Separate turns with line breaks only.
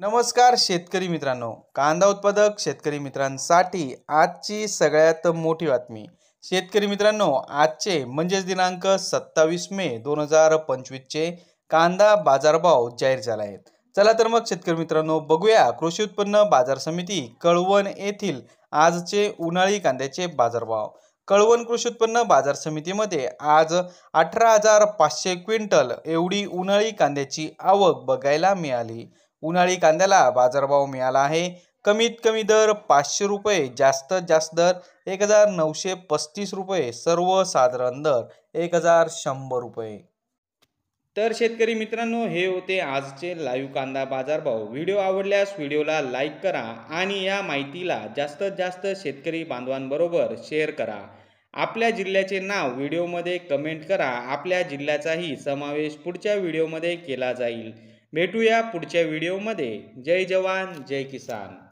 नमस्कार शेतकरी मित्रांनो, कांदा उत्पादक शेतकरी मित्रांसाठी आजची सगळ्यात मोठी बातमी। शेतकरी मित्रांनो, आजचे म्हणजेच दिनांक 27 मे 2025 चे कांदा बाजारभाव जाहीर झाला आहे। चला तर मग शेतकरी मित्रांनो बघूया कृषी उत्पन्न बाजार समिती कळवण येथील आजचे उन्हाळी कांद्याचे बाजारभाव। कळवण कृषी उत्पन्न बाजार समितीमध्ये आज 18,500 क्विंटल एवढी उन्हाळी कांद्याची आवक बघायला मिळाली। उन्हाळी कांद्याला बाजारभाव मिळाला आहे कमीत कमी दर 500 रुपये, जास्तीत जास्त दर 1935 रुपये, सर्वसाधारण दर 1100 रुपये। तर शेतकरी मित्रांनो, हे होते आजचे लाईव्ह कांदा बाजारभाव। व्हिडिओ आवडल्यास व्हिडिओला लाईक करा आणि या माहितीला जास्तीत जास्त शेतकरी बांधवांबरोबर शेअर करा। आपल्या जिल्ह्याचे नाव व्हिडिओमध्ये कमेंट करा, आपल्या जिल्ह्याचाही समावेश पुढच्या व्हिडिओमध्ये केला जाईल। भेटूया पुढच्या व्हिडिओमध्ये। जय जवान जय किसान।